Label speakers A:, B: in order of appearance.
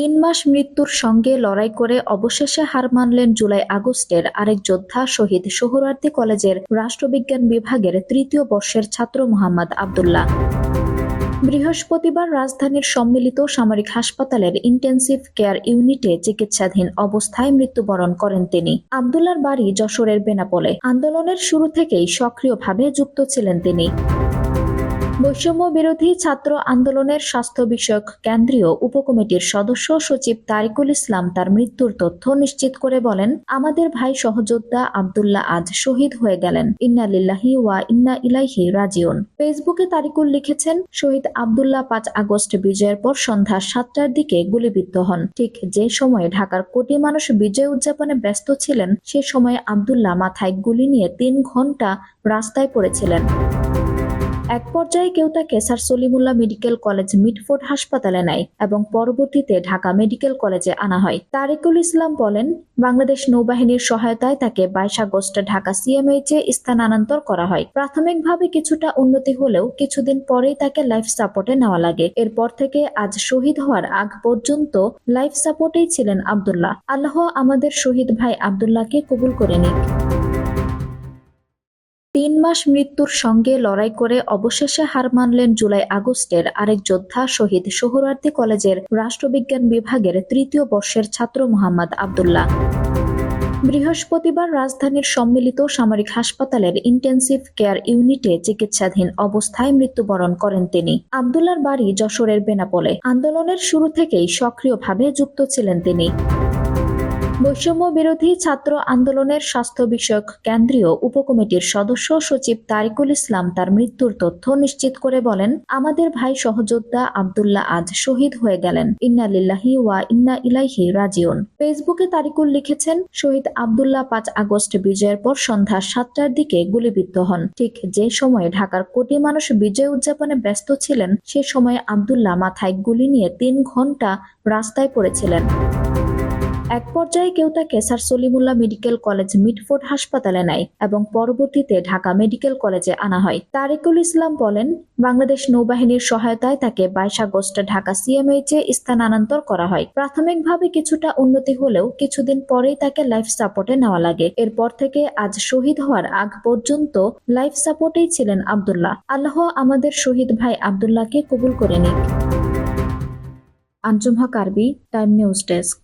A: ৩ মাস মৃত্যুর সঙ্গে লড়াই করে অবশেষে হার মানলেন জুলাই আগস্টের আরেক যোদ্ধা শহীদ সোহরাওয়ার্দী কলেজের রাষ্ট্রবিজ্ঞান বিভাগের তৃতীয় বর্ষের ছাত্র মোহাম্মদ আবদুল্লাহ। বৃহস্পতিবার রাজধানীর সম্মিলিত সামরিক হাসপাতালের ইন্টেনসিভ কেয়ার ইউনিটে চিকিৎসাধীন অবস্থায় মৃত্যুবরণ করেন তিনি। আবদুল্লাহর বাড়ি যশোরের বেনাপোলে। আন্দোলনের শুরু থেকেই সক্রিয়ভাবে যুক্ত ছিলেন তিনি। বৈষম্য বিরোধী ছাত্র আন্দোলনের স্বাস্থ্য বিষয়ক কেন্দ্রীয় উপকমিটির সদস্য সচিব তারিকুল ইসলাম তার মৃত্যুর তথ্য নিশ্চিত করে বলেন, আমাদের ভাই সহযোদ্ধা আবদুল্লাহ আজ শহীদ হয়ে গেলেন। ইন্না লিল্লাহি ওয়া ইন্না ইলাইহি রাজিউন। ফেসবুকে তারিকুল লিখেছেন, শহীদ আবদুল্লাহ ৫ আগস্ট বিজয়ের পর সন্ধ্যা ৭টার দিকে গুলিবিদ্ধ হন। ঠিক যে সময়ে ঢাকার কোটি মানুষ বিজয় উদযাপনে ব্যস্ত ছিলেন, সে সময়ে আবদুল্লাহ মাথায় গুলি নিয়ে ৩ ঘণ্টা রাস্তায় পড়েছিলেন। এক পর্যায়ে কেউ তাকে sir Salimullah medical college Mitford হাসপাতালে নেয় এবং পরবর্তীতে ঢাকা মেডিকেল কলেজে আনা হয়। তারিকুল ইসলাম বলেন, বাংলাদেশ নৌবাহিনীর সহায়তায় তাকে ২২ আগস্ট ঢাকা সিএমএইচে স্থানান্তর করা হয়। প্রাথমিকভাবে কিছুটা উন্নতি হলেও কিছুদিন পরেই তাকে লাইফ সাপোর্টে নেওয়া লাগে। এরপর থেকে আজ শহীদ হওয়ার আগ পর্যন্ত লাইফ সাপোর্টেই ছিলেন আবদুল্লাহ। আল্লাহ আমাদের শহীদ ভাই আবদুল্লাহকে কবুল করে নিক। ৩ মাস মৃত্যুর সঙ্গে লড়াই করে অবশেষে হার মানলেন জুলাই আগস্টের আরেক যোদ্ধা শহীদ সোহরাওয়ার্দী কলেজের রাষ্ট্রবিজ্ঞান বিভাগের তৃতীয় বর্ষের ছাত্র মোহাম্মদ আবদুল্লাহ। বৃহস্পতিবার রাজধানীর সম্মিলিত সামরিক হাসপাতালের ইন্টেনসিভ কেয়ার ইউনিটে চিকিৎসাধীন অবস্থায় মৃত্যুবরণ করেন তিনি। আবদুল্লাহর বাড়ি যশোরের বেনাপোলে। আন্দোলনের শুরু থেকেই সক্রিয়ভাবে যুক্ত ছিলেন তিনি। বৈষম্য বিরোধী ছাত্র আন্দোলনের স্বাস্থ্য বিষয়ক কেন্দ্রীয় উপকমিটির সদস্য সচিব তারিকুল ইসলাম তার মৃত্যুর তথ্য নিশ্চিত করে বলেন, আমাদের ভাই সহযোদ্ধা আবদুল্লাহ আজ শহীদ হয়ে গেলেন। ইন্না লিল্লাহি ওয়া ইন্না ইলাইহি রাজিউন। ফেসবুকে তারিকুল লিখেছেন, শহীদ আবদুল্লাহ ৫ আগস্ট বিজয়ের পর সন্ধ্যা ৭টার দিকে গুলিবিদ্ধ হন। ঠিক যে সময়ে ঢাকার কোটি মানুষ বিজয় উদযাপনে ব্যস্ত ছিলেন, সে সময়ে আবদুল্লাহ মাথায় গুলি নিয়ে ৩ ঘণ্টা রাস্তায় পড়েছিলেন। এক পর্যায়ে কেউ তাকে sir Salimullah medical college Mitford হাসপাতালে নেয় এবং পরবর্তীতে ঢাকা মেডিকেল কলেজে আনা হয়। তারিকুল ইসলাম বলেন, বাংলাদেশ নৌবাহিনীর সহায়তায় তাকে ২২ আগস্ট ঢাকা সিএমএইচে স্থানান্তর করা হয়। প্রাথমিকভাবে কিছুটা উন্নতি হলেও কিছুদিন পরেই তাকে লাইফ সাপোর্টে নেওয়া লাগে। এরপর থেকে আজ শহীদ হওয়ার আগ পর্যন্ত লাইফ সাপোর্টেই ছিলেন আবদুল্লাহ। আল্লাহ আমাদের শহীদ ভাই আবদুল্লাহকে কবুল করে নিক। আঞ্জুম হক আরবি, টাইম নিউজ ডেস্ক।